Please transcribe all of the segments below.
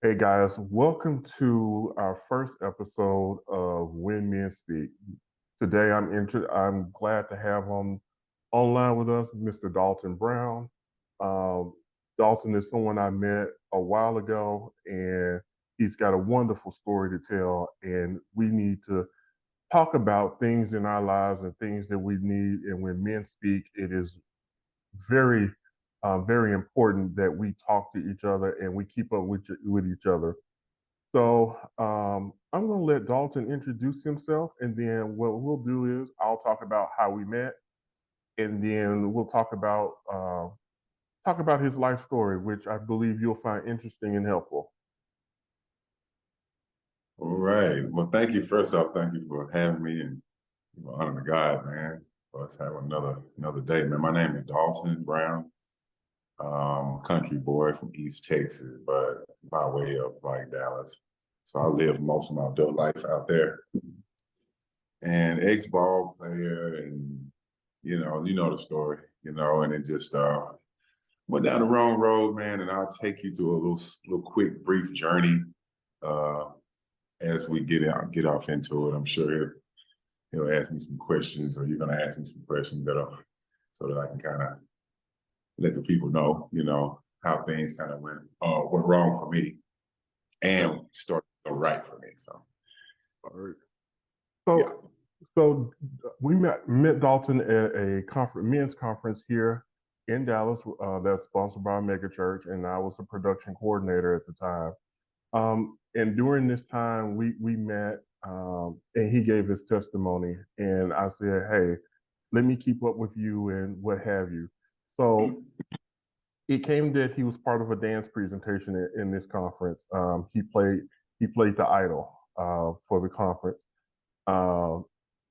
Hey guys, welcome to our first episode of When Men Speak. Today I'm glad to have online with us Mr. Dalton Brown. Um, Dalton is someone I met a while ago, and he's got a wonderful story to tell. And we need to talk about things in our lives and things that we need. And when men speak, it is very, very important that we talk to each other and we keep up with each other. So I'm going to let Dalton introduce himself, and then what we'll do is I'll talk about how we met, and then we'll talk about his life story, which I believe you'll find interesting and helpful. All right. Well, thank you. First off, thank you for having me and honor to God, man. Let's have another day, man. My name is Dalton Brown, country boy from East Texas, but by way of like Dallas. So I lived most of my adult life out there. And ex-ball player, and you know the story, and it just went down the wrong road, man. And I'll take you through a little quick, brief journey. Uh, as we get off into it. I'm sure he'll ask me some questions, or you're gonna ask me some questions so that I can kind of let the people know, how things kind of went wrong for me and started to go right for me. So, All right. So, yeah. we met Dalton at a men's conference here in Dallas that's sponsored by a mega church, and I was a production coordinator at the time. And during this time, we met, and he gave his testimony, and I said, "Hey, let me keep up with you and what have you." So it came that he was part of a dance presentation in this conference. He played the idol for the conference. Um,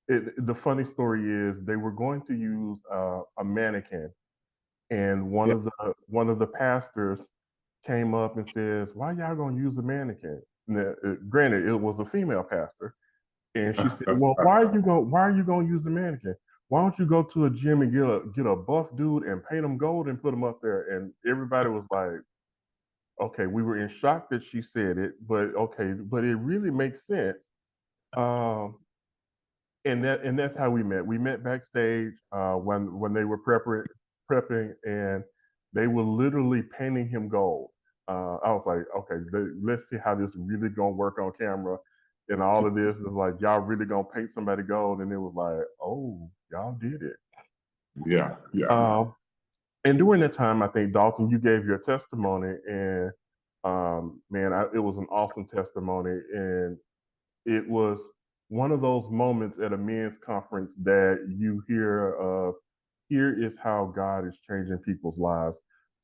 the funny story is they were going to use a mannequin, and Yeah. one of the pastors came up and says, "Why y'all gonna use a mannequin?" Now, granted, it was a female pastor, and she said, "Well, why are you gonna use a mannequin? Why don't you go to a gym and get a buff dude and paint him gold and put him up there?" And everybody was like, "Okay." We were in shock that she said it, but okay, but it really makes sense. Um, and that's how we met. We met backstage when they were prepping, and they were literally painting him gold. I was like, okay, let's see how this really gonna work on camera. And all of this is like, y'all really gonna paint somebody gold? And it was like, oh, y'all did it. Yeah, yeah. Um, and during that time, I think Dalton, you gave your testimony, and man, it was an awesome testimony, and it was one of those moments at a men's conference that you hear of, here is how God is changing people's lives.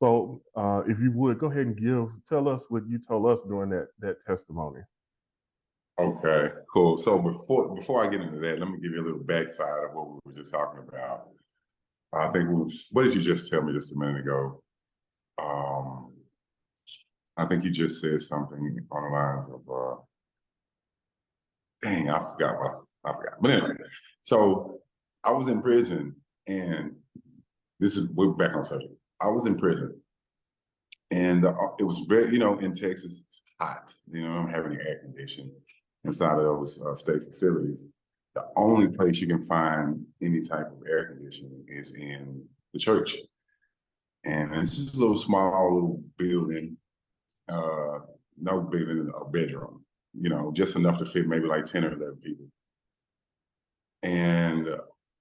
So if you would go ahead and tell us what you told us during that testimony. Okay, cool. So before I get into that, let me give you a little backside of what we were just talking about. I think what did you just tell me just a minute ago? Um, I think you just said something on the lines of dang, I forgot. But anyway, so I was in prison, and we're back on subject. I was in prison, and it was very, in Texas, it's hot. I'm having air conditioning inside of those state facilities. The only place you can find any type of air conditioning is in the church, and it's just a little small little building, uh, no bigger than a bedroom. Just enough to fit maybe like 10 or 11 people. And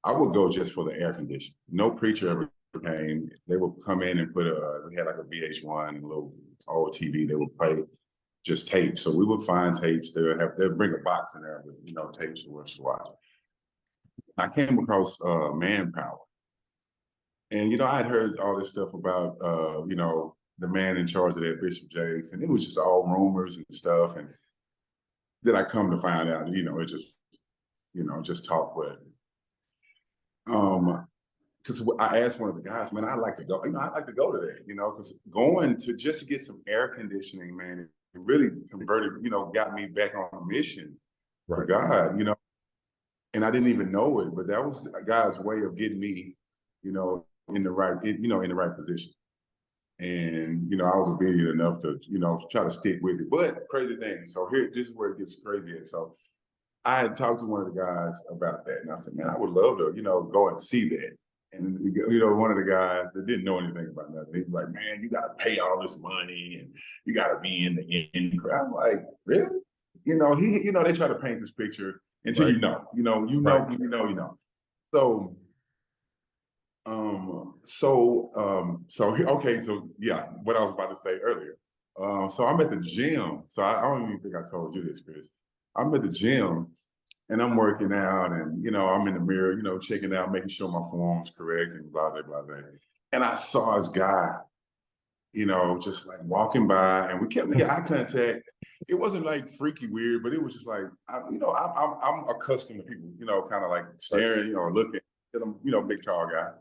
I would go just for the air conditioning. No preacher ever came. They would come in and we had like a VH1 and a little old TV. They would play just tapes. So we would find tapes. They'd bring a box in there with, tapes for us to watch. I came across Manpower. And, I'd heard all this stuff about, the man in charge of that, Bishop Jakes, and it was just all rumors and stuff. And then I come to find out, it just talk with. Because I asked one of the guys, man, I'd like to go. I'd like to go to that, because going to just get some air conditioning, man, it really converted, got me back on a mission for God, and I didn't even know it, but that was a guy's way of getting me, in the right, in the right position. And, I was obedient enough to, try to stick with it. But crazy thing. So this is where it gets crazy. So I had talked to one of the guys about that. And I said, man, I would love to, go and see that. And, one of the guys that didn't know anything about nothing, he was like, man, you got to pay all this money and you got to be in the in crowd. I'm like, really? They try to paint this picture until Right. you know. So, okay, so yeah, what I was about to say earlier. So I'm at the gym. So I don't even think I told you this, Chris. I'm at the gym and I'm working out, and I'm in the mirror, checking out, making sure my form's correct, and blah blah blah. And I saw this guy, just like walking by, and we kept making eye contact. It wasn't like freaky weird, but it was just like, I'm accustomed to people, kind of like staring, looking at them, big tall guy.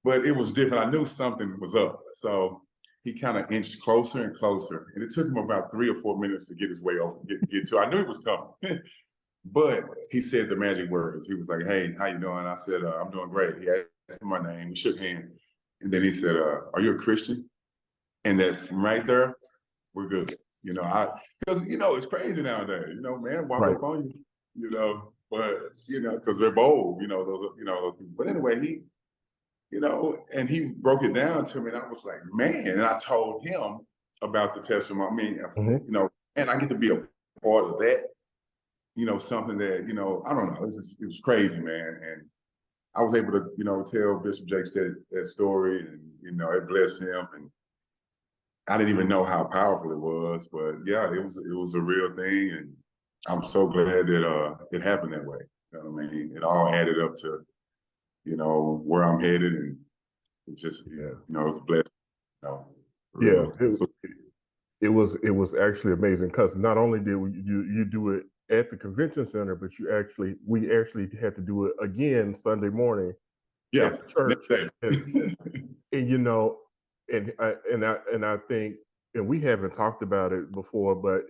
But it was different. I knew something was up. So he kind of inched closer and closer. And it took him about 3 or 4 minutes to get his way over, get to. I knew he was coming. But he said the magic words. He was like, hey, how you doing? I said, I'm doing great. He asked me my name. We shook hands. And then he said, are you a Christian? And that from right there, we're good. Because, it's crazy nowadays. Man, walk Right. up on you, but, because they're bold, those people. But anyway, and he broke it down to me, and I was like, man, and I told him about the testimony. I mean, and I get to be a part of that, something that, I don't know, it was crazy, man. And I was able to, tell Bishop Jakes that story, and, it blessed him. And I didn't even know how powerful it was, but yeah, it was a real thing. And I'm so glad that it happened that way. You know what I mean? It all added up to, where I'm headed, and it just, it's blessed. Yeah, Real. it was actually amazing because not only did you do it at the convention center, but we actually had to do it again Sunday morning Yeah, at the church. And I think, and we haven't talked about it before, but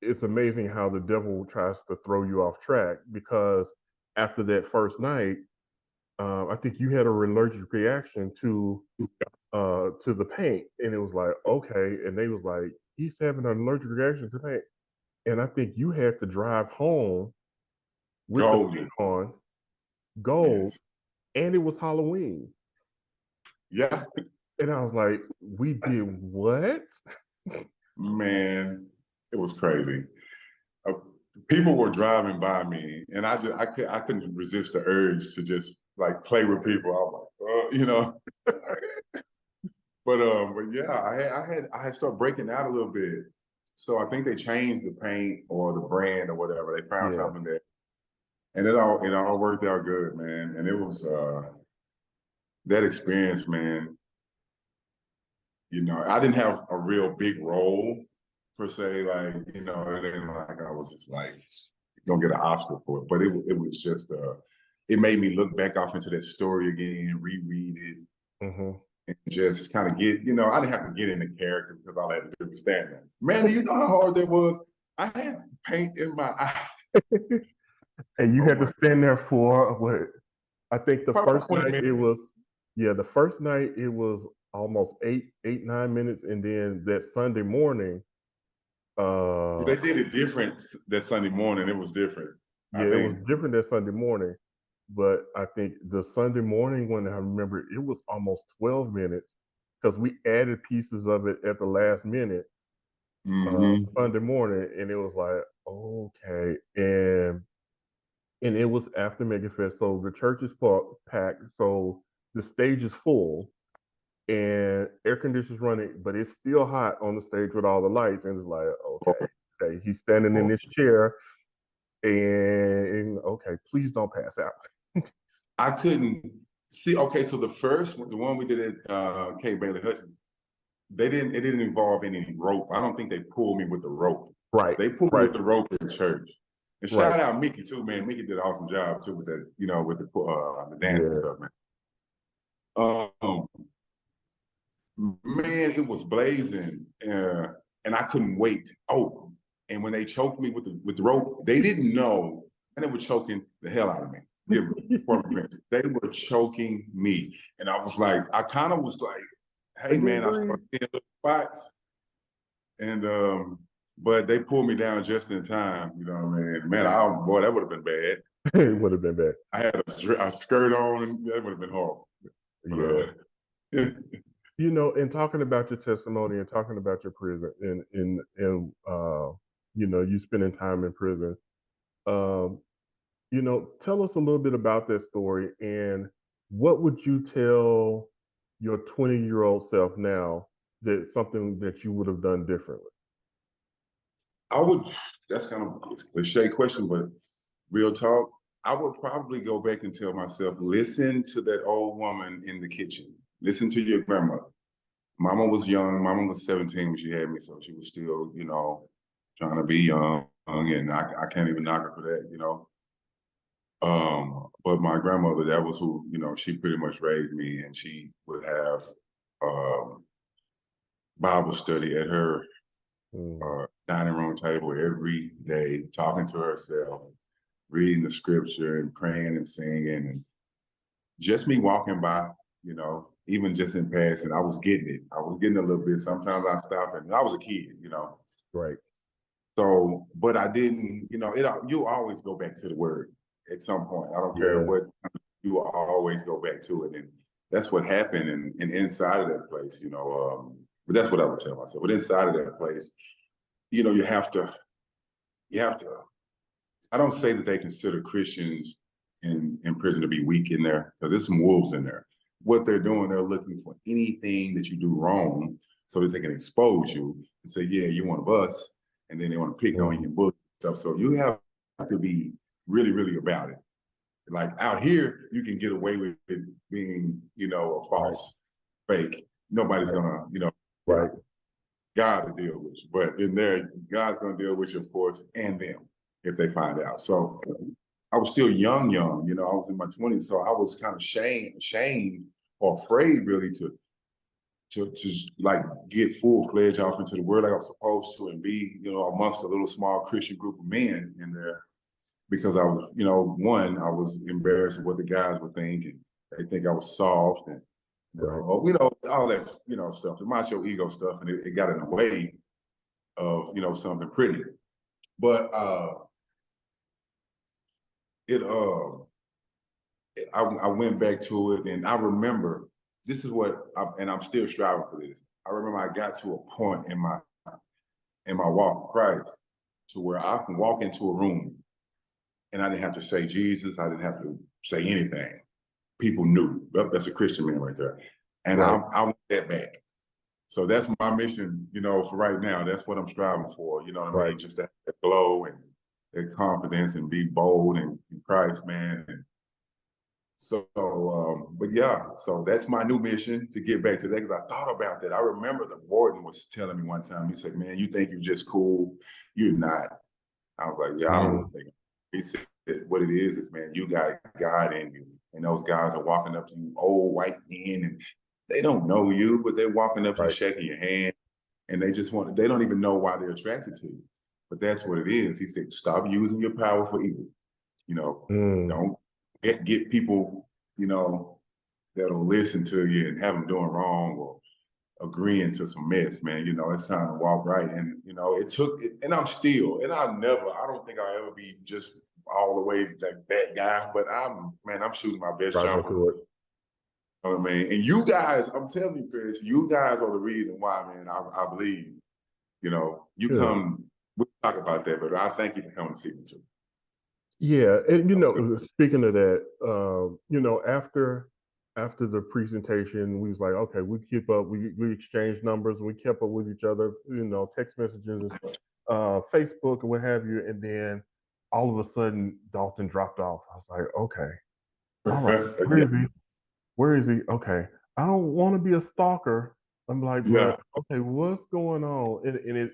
it's amazing how the devil tries to throw you off track, because after that first night, I think you had an allergic reaction to the paint, and it was like, okay, and they was like, he's having an allergic reaction to paint, and I think you had to drive home with the paint on, gold, yes. and it was Halloween. Yeah. And I was like, we did what? Man, it was crazy. People were driving by me, and I couldn't resist the urge to just like play with people. I was like, but yeah, I had started breaking out a little bit. So I think they changed the paint or the brand or whatever. They found something that, and it all worked out good, man. And it was that experience, man. I didn't have a real big role per se, like, it ain't like I was just like gonna get an Oscar for it. But it was just it made me look back off into that story again, reread it, and just kind of get, I didn't have to get in the character because all I had to do was stand there. Man, do you know how hard that was? I had paint in my eye. And you had to stand there for what? I think the Probably first 20 night it minutes. was, the first night it was almost 9 minutes, and then that Sunday morning, They did it different that Sunday morning. It was different. I it was think. different that Sunday morning, but I think the Sunday morning when I remember it was almost 12 minutes, because we added pieces of it at the last minute. Sunday morning, and it was like, okay, and it was after MegaFest, so the church is packed, so the stage is full, and air conditioners running, but it's still hot on the stage with all the lights, and it's like, okay, he's standing in this chair, and okay, please don't pass out. I couldn't see. Okay, so the one we did at K. Bailey Hutchins, it didn't involve any rope. I don't think they pulled me with the rope. Right. They pulled me with the rope in church. And Right. shout out Mickey too, man. Mickey did an awesome job too with that, with the dance and stuff, man. Man, it was blazing, and I couldn't wait. And when they choked me with the rope, they didn't know, and they were choking the hell out of me. Yeah, before me finish. They were choking me. And I kind of was like, hey man, I started seeing little spots. And but they pulled me down just in time, you know what I mean? Man, boy, that would have been bad. It would have been bad. I had a skirt on, and that would have been horrible. Yeah. But, And talking about your testimony and talking about your prison and you spending time in prison, um, tell us a little bit about that story and what would you tell your 20-year-old self now that something that you would have done differently? I would, that's kind of a cliche question, but real talk, I would probably go back and tell myself, listen to that old woman in the kitchen. Listen to your grandmother. Mama was young. Mama was 17 when she had me, so she was still, trying to be young. And I can't even knock her for that. But my grandmother, that was who, she pretty much raised me, and she would have Bible study at her dining room table every day, talking to herself, reading the scripture and praying and singing. And just me walking by, even just in passing, I was getting it. I was getting a little bit. Sometimes I stopped, and I was a kid. Right. So, but I didn't, you always go back to the word at some point. I don't care what, you always go back to it. And that's what happened. And inside of that place, but that's what I would tell myself. But inside of that place, you have to, I don't say that they consider Christians in prison to be weak in there, because there's some wolves in there. What they're doing, they're looking for anything that you do wrong so that they can expose you and say, yeah, you're one of us. And then they want to pick on your book and stuff. So you have to be really, really about it. Like out here, you can get away with it being, a false fake. Nobody's gonna, Right. God to deal with you. But in there, God's gonna deal with you, of course, and them if they find out. So I was still young, I was in my 20s. So I was kind of shamed or afraid really to like get full-fledged off into the word like I was supposed to and be, amongst a little small Christian group of men in there, because I was, one, I was embarrassed of what the guys would think, and they think I was soft and all that, stuff, the macho ego stuff, and it got in the way of, something pretty. But I went back to it, and I remember this is and I'm still striving for this. I remember I got to a point in my walk with Christ to where I can walk into a room and I didn't have to say Jesus. I didn't have to say anything. People knew, well, that's a Christian man right there. And I want that back. So that's my mission, for right now. That's what I'm striving for, you know what I mean? Just that glow and that confidence and be bold in Christ, man. And so, but yeah, so that's my new mission, to get back to that, because I thought about that. I remember the warden was telling me one time, he said, man, you think you're just cool? You're not. I was like, yeah, I don't think. He said, what it is, man, you got God in you. And those guys are walking up to you, old white men, and they don't know you, but they're walking up to you, shaking your hand, and they don't even know why they're attracted to you. But that's what it is. He said, stop using your power for evil. Don't get people, that'll listen to you and have them doing wrong or agreeing to some mess, man. It's time to walk right. And, it took it, and I don't think I'll ever be just all the way like that guy, but I'm shooting my best jumper. You know what I mean? And you guys, I'm telling you, Chris, you guys are the reason why, man, I believe, come, we'll talk about that, but I thank you for coming to see me too. Yeah, and speaking of that, after the presentation, we was like, okay, we keep up, we exchange numbers, and we kept up with each other, text messages, Facebook, and what have you, and then all of a sudden, Dalton dropped off. I was like, okay, all right, where is he? Where is he? Okay, I don't want to be a stalker. I'm like, but okay, what's going on? And it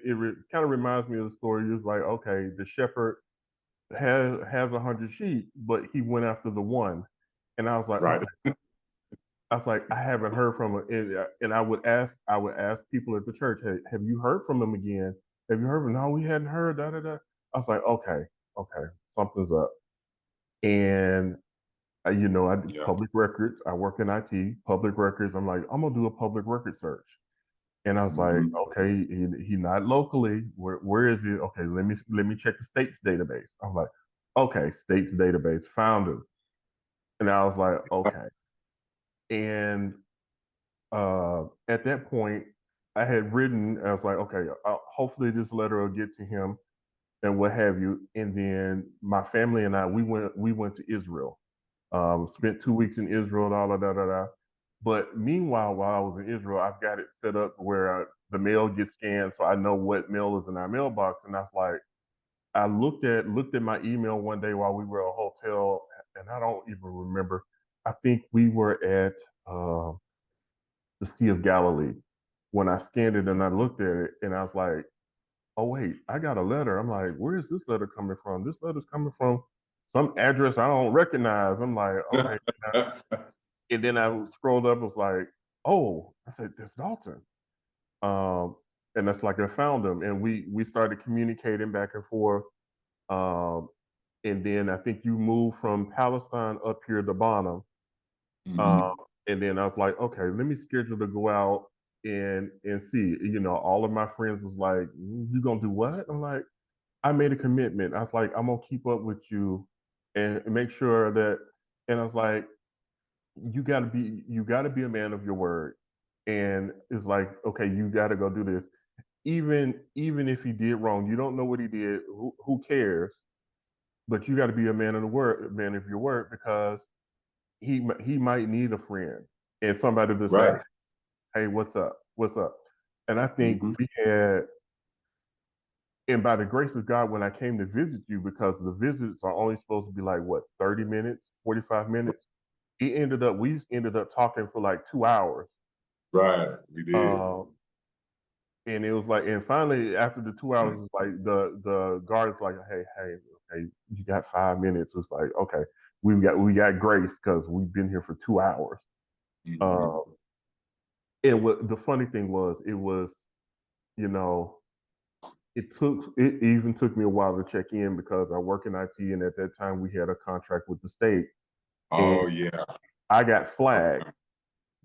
kind of reminds me of the story. It was like, okay, the shepherd has 100 sheep, but he went after the one. And I was like, okay. I was like, I haven't heard from him. And I would ask people at the church, hey, have you heard from him again? Have you heard from him? No, we hadn't heard, da da da. I was like, okay, something's up. And I do Yeah. public records. I work in IT, public records. I'm like, I'm gonna do a public record search. And I was like, Mm-hmm. okay, he not locally. Where is he? Okay, let me check the state's database. I'm like, okay, state's database, found him. And I was like, okay. And at that point, I had written. I was like, okay, hopefully this letter will get to him and what have you. And then my family and I, we went to Israel. Spent 2 weeks in Israel, da. But meanwhile, while I was in Israel, I've got it set up where the mail gets scanned, so I know what mail is in our mailbox. And that's like, I looked at my email one day while we were at a hotel, and I don't even remember. I think we were at the Sea of Galilee when I scanned it and I looked at it, and I was like, oh wait, I got a letter. I'm like, where is this letter coming from? This letter's coming from some address I don't recognize. I'm like, okay. And then I scrolled up, was like, oh, I said, that's Dalton. Um, and that's like I found him. And we started communicating back and forth. Um, and then I think you moved from Palestine up here to Bonham. Mm-hmm. Um, and then I was like, okay, let me schedule to go out and see. All of my friends was like, you gonna do what? I'm like, I made a commitment. I was like, I'm gonna keep up with you and make sure that. And I was like, you gotta be a man of your word. And it's like, okay, you gotta go do this. Even if he did wrong, you don't know what he did. Who cares? But you got to be a man of your word, because he might need a friend and somebody to say, Right. hey, what's up? And I think Mm-hmm. we had, and by the grace of God, when I came to visit you, because the visits are only supposed to be like what, 30 minutes, 45 minutes. We ended up talking for like 2 hours. Right. We did. Um, and it was like, and finally after the 2 hours, it's like the guard is like, hey, okay, you got 5 minutes. It's like, okay, we got grace because we've been here for 2 hours. Mm-hmm. Um, and what the funny thing was, it was, you know, it even took me a while to check in because I work in IT, and at that time we had a contract with the state, and Oh yeah. I got flagged Okay.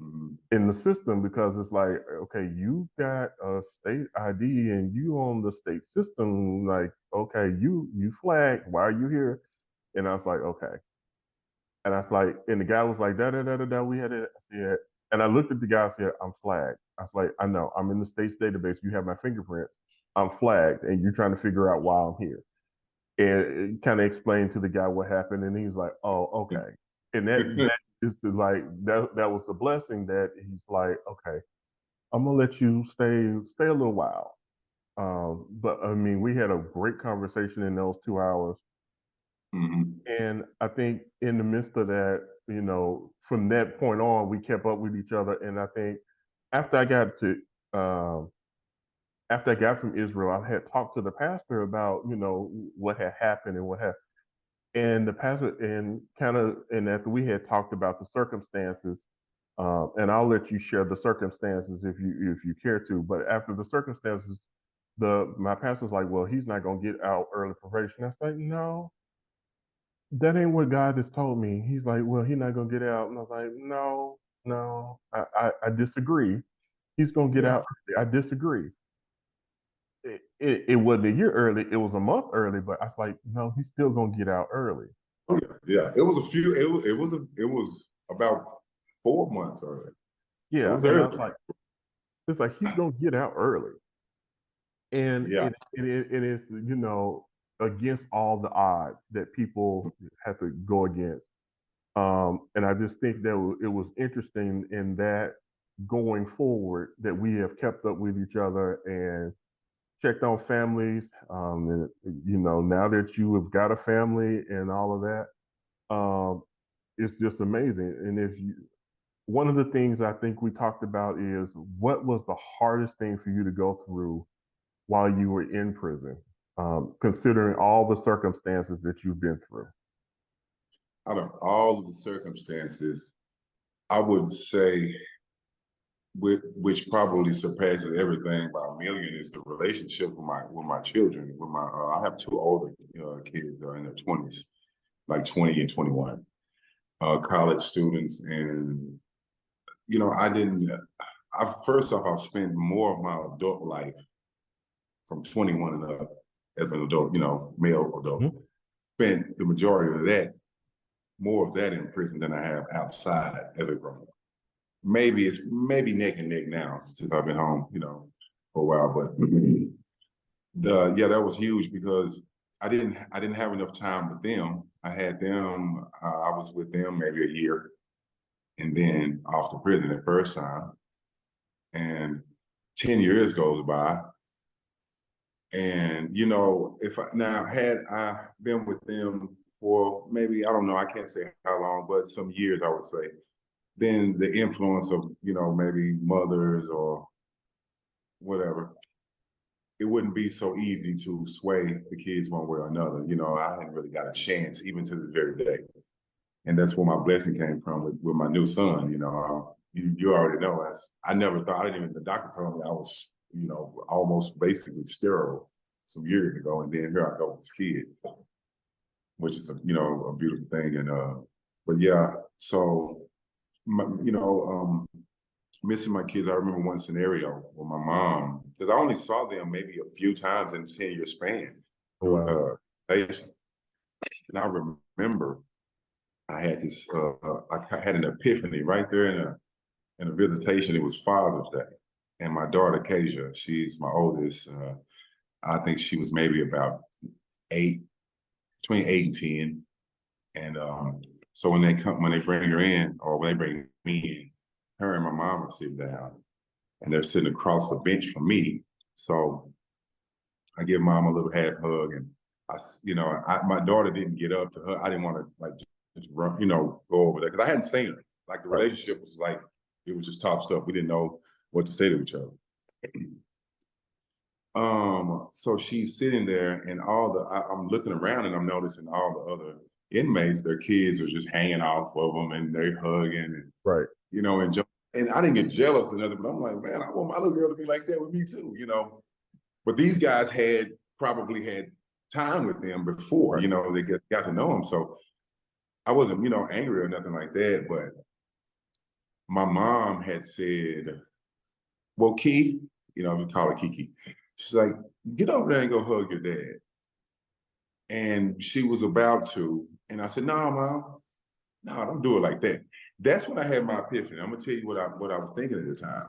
Mm-hmm. in the system because it's like, okay, you got a state ID and you on the state system, like, okay, you flagged, why are you here? And I was like, okay. And I was like, and the guy was like, da da da da da, we had it. I said, and I looked at the guy, I said, I'm flagged. I was like, I know, I'm in the state's database, you have my fingerprints, I'm flagged, and you're trying to figure out why I'm here. And it kind of explained to the guy what happened, and he's like, oh, okay. And that is like, that was the blessing, that he's like, okay, I'm gonna let you stay a little while. But I mean, we had a great conversation in those 2 hours, Mm-hmm. and I think in the midst of that, from that point on, we kept up with each other. And I think after I got to um, after I got from Israel, I had talked to the pastor about what had happened and what had, and the pastor, and kind of, and after we had talked about the circumstances, and I'll let you share the circumstances if you care to. But after the circumstances, my pastor's like, well, he's not gonna get out early probation. I was like, no, that ain't what God has told me. He's like, well, he's not gonna get out, and I was like, no, no, I disagree. He's gonna get Yeah. out. I disagree. It wasn't a year early. It was a month early, but I was like, no, he's still gonna get out early. Oh yeah. Yeah. It was a few. It was about 4 months early. It Yeah, was and I was early. like, it's like he's gonna get out early, and Yeah. it is against all the odds that people have to go against. And I just think that it was interesting in that, going forward, that we have kept up with each other and checked on families. And now that you have got a family and all of that, it's just amazing. And one of the things I think we talked about is, what was the hardest thing for you to go through while you were in prison, considering all the circumstances that you've been through? Out of all of the circumstances, I would say, which probably surpasses everything by a million, is the relationship with my children. With my I have two older kids that are in their 20s, like 20 and 21. college students, and I didn't. First off, I've spent more of my adult life from 21 and up as an adult, male adult. Mm-hmm. Spent the majority of that, more of that in prison than I have outside as a grown up. Maybe it's neck and neck now since I've been home, for a while. But that was huge because I didn't have enough time with them. I had them. I was with them maybe a year, and then off to prison the first time, and 10 years goes by. And if had I been with them for maybe, I don't know, I can't say how long, but some years, I would say, then the influence of maybe mothers or whatever, it wouldn't be so easy to sway the kids one way or another. I hadn't really got a chance even to this very day, and that's where my blessing came from with my new son. You already know, I never thought, the doctor told me I was almost basically sterile some years ago, and then here I go with this kid, which is a beautiful thing. And but yeah, so missing my kids. I remember one scenario with my mom, because I only saw them maybe a few times in a 10-year span through Wow. patient. And I remember I had this, I had an epiphany right there in a visitation. It was Father's Day. And my daughter, Kasia, she's my oldest. I think she was maybe about between 8 and 10. And so when they bring her in, or when they bring me in, her and my mom are sitting down, and they're sitting across the bench from me. So I give Mom a little half hug, and my daughter didn't get up to her. I didn't want to just run, go over there, because I hadn't seen her. Like, the relationship was like, it was just top stuff. We didn't know what to say to each other. So she's sitting there, and I'm looking around, and I'm noticing all the other inmates, their kids are just hanging off of them, and they're hugging, and and I didn't get jealous or nothing, but I'm like, man, I want my little girl to be like that with me too, But these guys probably had time with them before, they got to know them. So I wasn't, angry or nothing like that, but my mom had said, well, Key, we call her Kiki. She's like, get over there and go hug your dad. And she was about to, and I said, no, Mom, no, don't do it like that. That's when I had my epiphany. I'm gonna tell you what I was thinking at the time.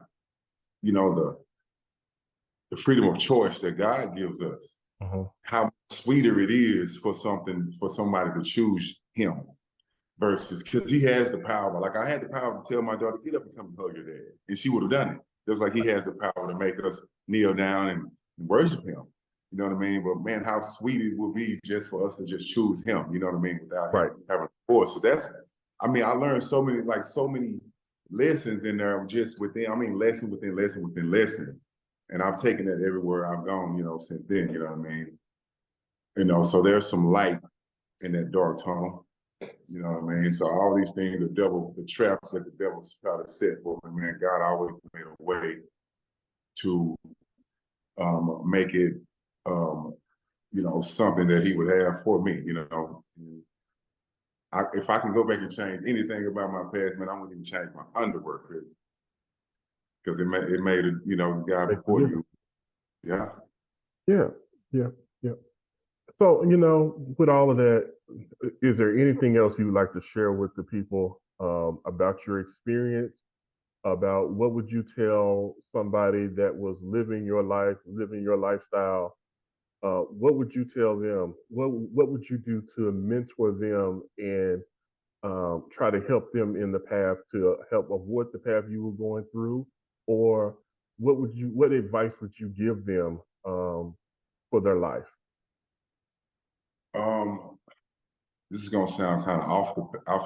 The freedom of choice that God gives us. How much sweeter it is for somebody to choose Him versus, because He has the power. Like, I had the power to tell my daughter, get up and come and hug your dad, and she would have done it. Just like He has the power to make us kneel down and worship Him. You know what I mean? But man, how sweet it would be just for us to just choose Him. You know what I mean? Without having a force. So I learned so many lessons in there just within. Lesson within lesson within lesson, and I've taken that everywhere I've gone. Since then. You know what I mean? So there's some light in that dark tunnel. You know what I mean? So all these things, the traps that the devil try to set for me, man, God always made a way to make it, something that He would have for me. If I can go back and change anything about my past, man, I wouldn't even change my underwear, because it made it, the guy before you. Yeah. Yeah. Yeah. Yeah. So, with all of that, is there anything else you would like to share with the people about your experience? About what would you tell somebody that was living your life, living your lifestyle? What would you tell them? What would you do to mentor them and try to help them in the path to help avoid the path you were going through? Or what advice would you give them for their life? This is gonna sound kind of off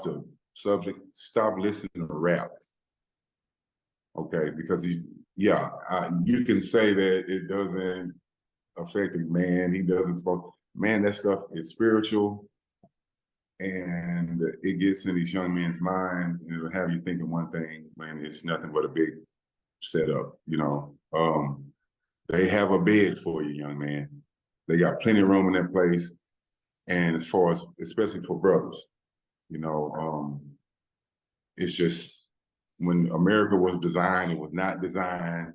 the subject. Stop listening to rap, okay? Because you can say that it doesn't affect a man. He doesn't smoke. Man, that stuff is spiritual, and it gets in these young men's mind, and it'll have you thinking one thing, man, it's nothing but a big setup. They have a bed for you, young man. They got plenty of room in that place. And as far as, especially for brothers, it's just when America was designed, it was not designed,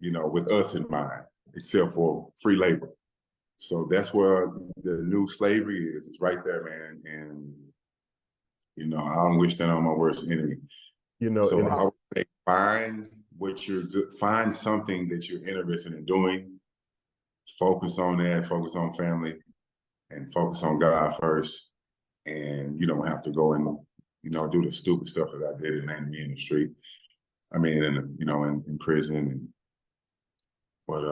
with us in mind, except for free labor. So that's where the new slavery is. It's right there, man. And I don't wish that on my worst enemy. So I would say find what you're good, find something that you're interested in doing. Focus on that, focus on family, and focus on God first. And you don't have to go and, do the stupid stuff that I did and land me in the street. I mean, in prison. But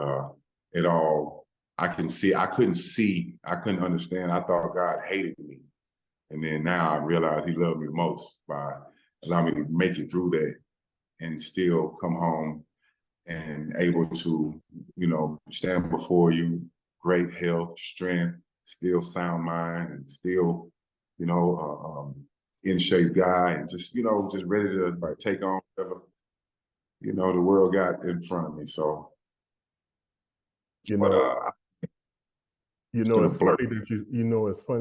it all, I couldn't understand. I thought God hated me. And then now I realize he loved me most by allowing me to make it through that and still come home and able to, stand before you, great health, strength, still sound mind, and still, in shape guy, and just ready to take on whatever, the world got in front of me. So, it's funny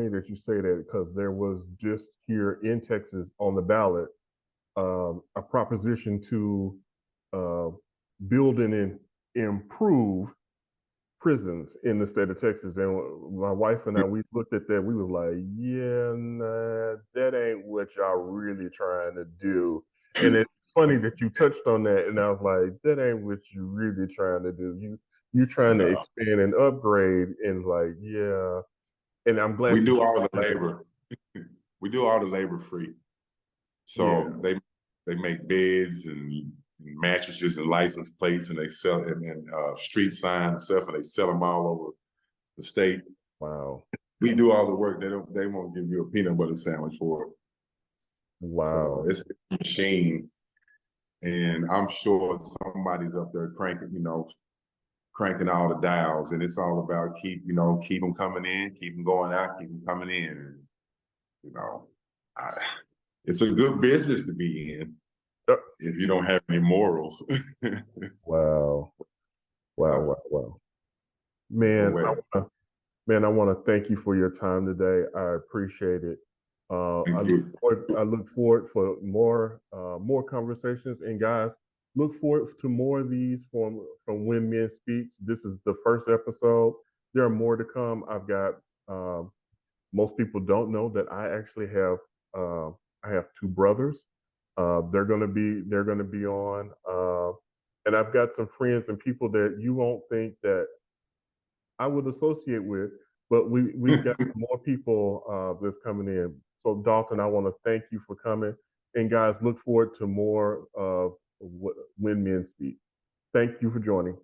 that you say that, because there was just here in Texas on the ballot a proposition to build and improve prisons in the state of Texas. And my wife and I, we looked at that. We was like, yeah, nah, that ain't what y'all really trying to do. And it's funny that you touched on that. And I was like, that ain't what you really trying to do. You trying to expand and upgrade, and like, yeah. And I'm glad we do all the labor. We do all the labor free. So they make beds and mattresses and license plates, and they sell and street signs and stuff, and they sell them all over the state. Wow. We do all the work. They won't give you a peanut butter sandwich for it. Wow. So it's a machine. And I'm sure somebody's up there cranking all the dials, and it's all about keep them coming in, keep them going out, keep them coming in. And, it's a good business to be in if you don't have any morals. Wow. Man, I want to thank you for your time today. I appreciate it. I look forward for more conversations, and guys, look forward to more of these from When Men Speak. This is the first episode. There are more to come. I've got most people don't know that I actually have I have two brothers. They're gonna be on, and I've got some friends and people that you won't think that I would associate with, but we've got more people that's coming in. So Dalton, I want to thank you for coming, and guys, look forward to more of When Men Speak. Thank you for joining.